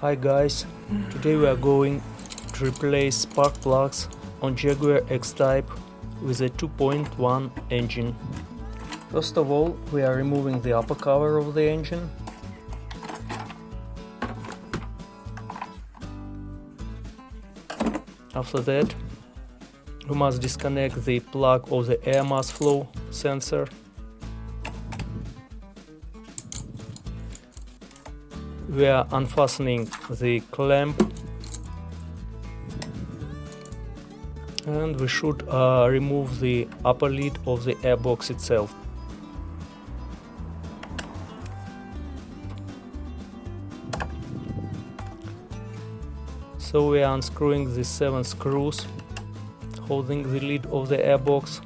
Hi guys, today we are going to replace spark plugs on Jaguar X-type with a 2.1 engine. First of all, we are removing the upper cover of the engine. After that, we must disconnect the plug of the air mass flow sensor. We are unfastening the clamp and we should remove the upper lid of the airbox itself. So we are unscrewing the 7 screws holding the lid of the airbox.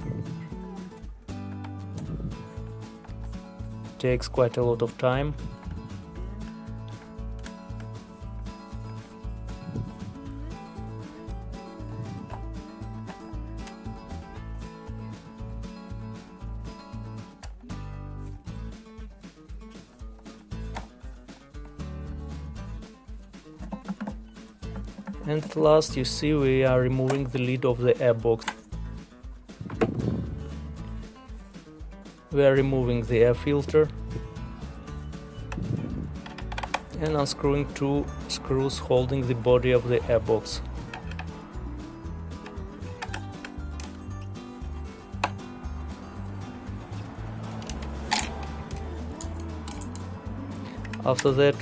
Takes quite a lot of time. And at last, you see, we are removing the lid of the airbox. We are removing the air filter and unscrewing 2 screws holding the body of the airbox. After that,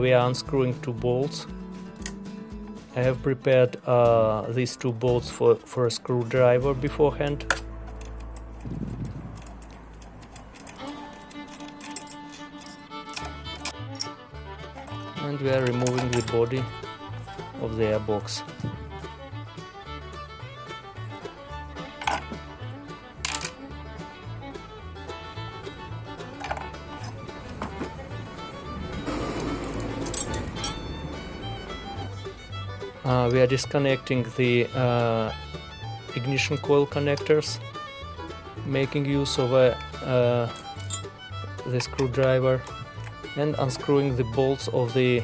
we are unscrewing 2 bolts. I have prepared these 2 bolts for a screwdriver beforehand. And we are removing the body of the airbox. We are disconnecting the ignition coil connectors, making use of the screwdriver, and unscrewing the bolts of the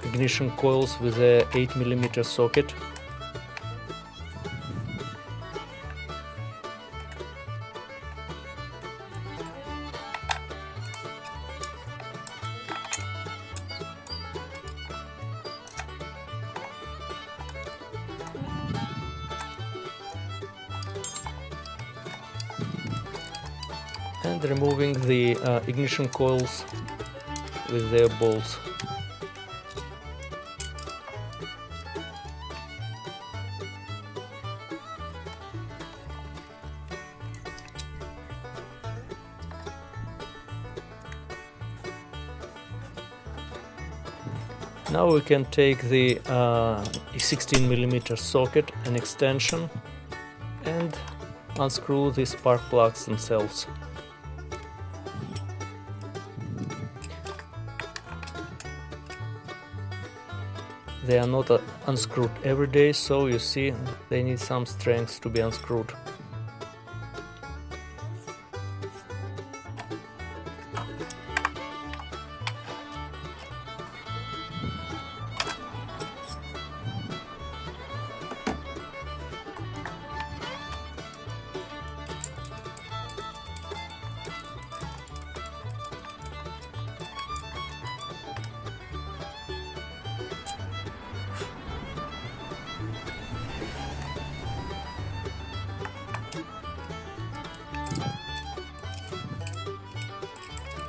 ignition coils with a 8mm socket. And removing the ignition coils with their bolts. Now we can take the 16mm socket and extension and unscrew the spark plugs themselves. They are not unscrewed every day, so you see they need some strength to be unscrewed.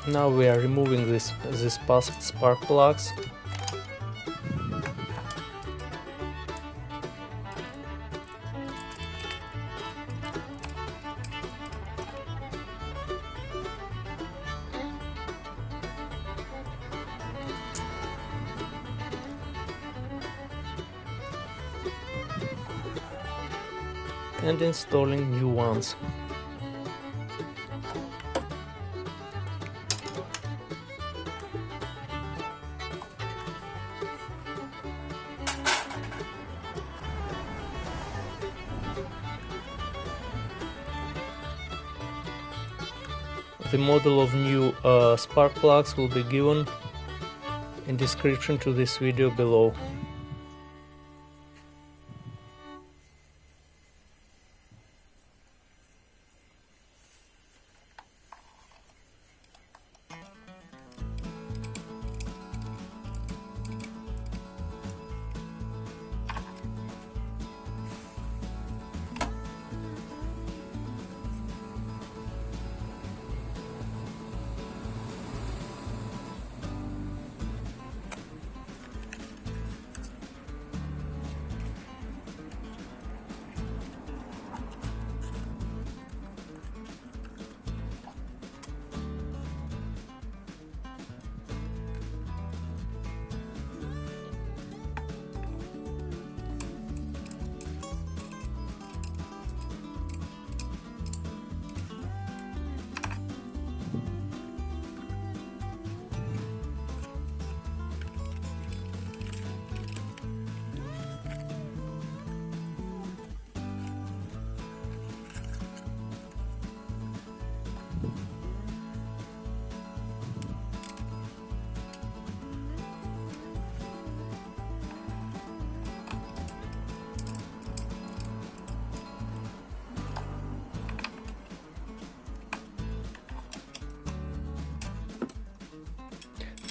Now we are removing these past spark plugs. And installing new ones. The model of new spark plugs will be given in description to this video below.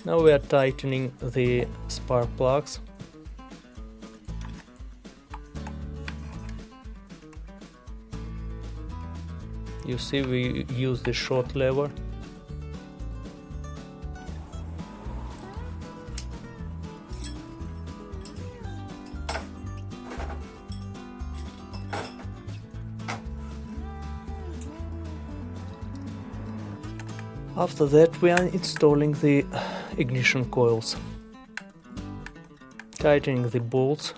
Now we are tightening the spark plugs. You see, we use the short lever. After that, we are installing the ignition coils, tightening the bolts.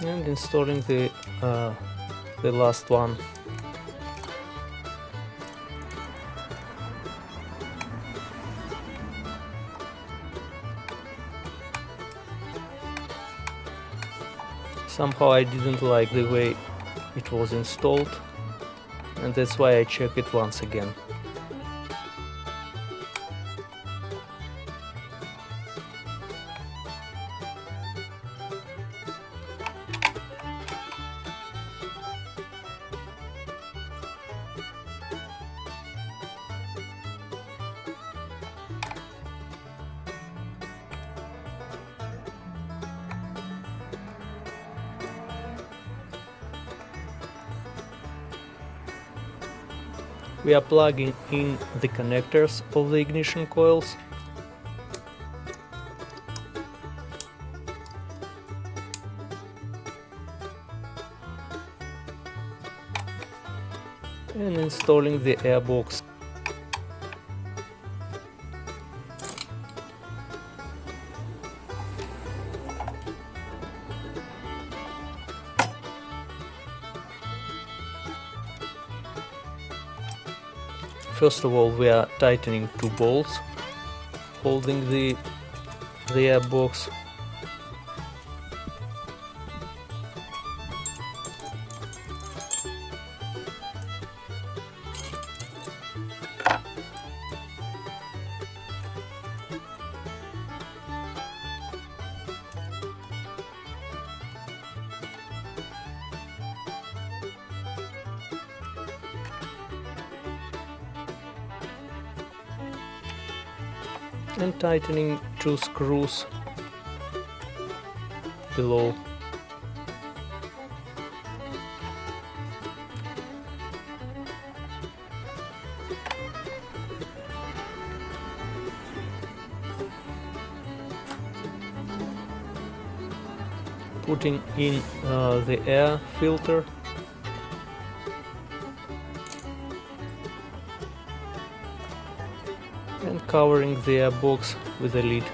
And installing the last one. Somehow I didn't like the way it was installed, and that's why I check it once again. We are plugging in the connectors of the ignition coils. And installing the airbox. First of all, we are tightening two bolts, holding the airbox. And tightening two screws below. Putting in the air filter. and covering the airbox with a lid.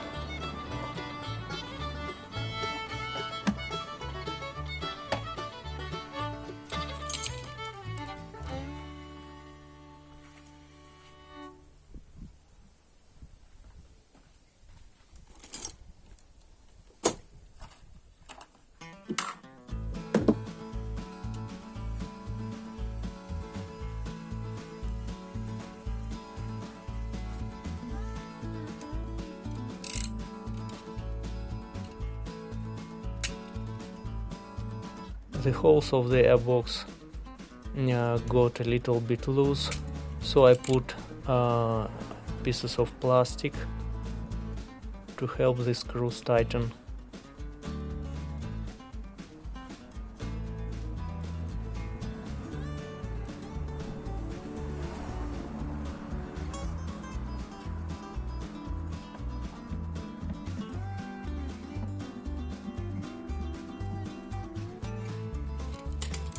The holes of the airbox got a little bit loose, so I put pieces of plastic to help the screws tighten.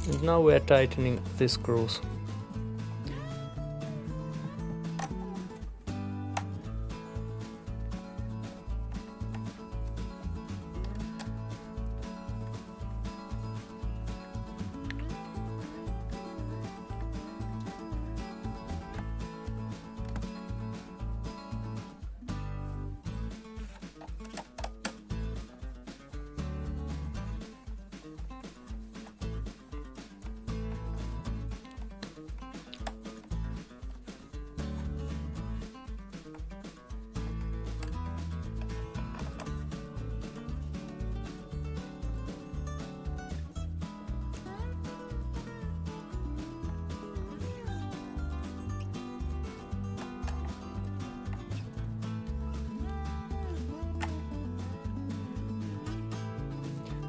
And now we are tightening the screws.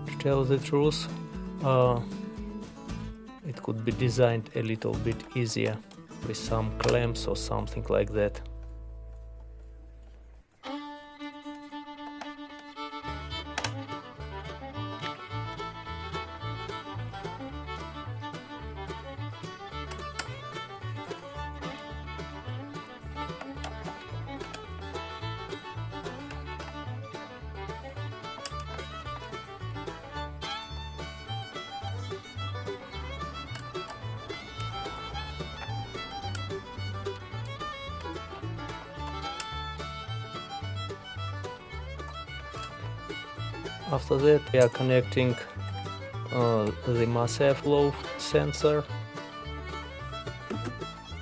To tell the truth, it could be designed a little bit easier with some clamps or something like that. After that, we are connecting the mass airflow sensor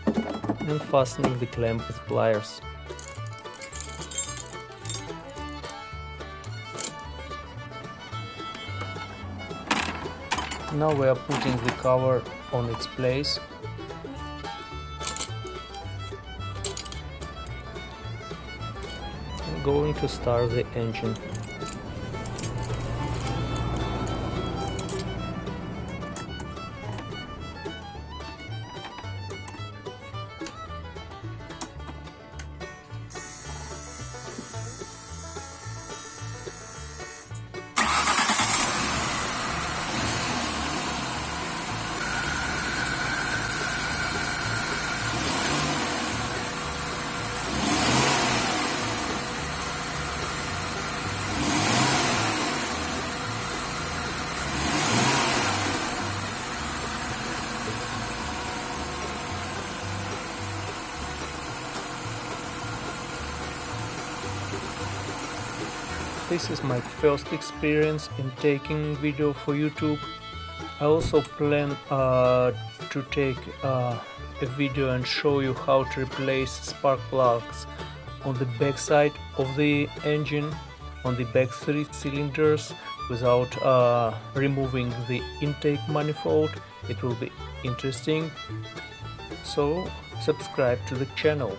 and fastening the clamp with pliers. Now we are putting the cover on its place. I'm going to start the engine. This is my first experience in taking video for YouTube. I also plan to take a video and show you how to replace spark plugs on the back side of the engine, on the back 3 cylinders, without removing the intake manifold. It will be interesting, so subscribe to the channel.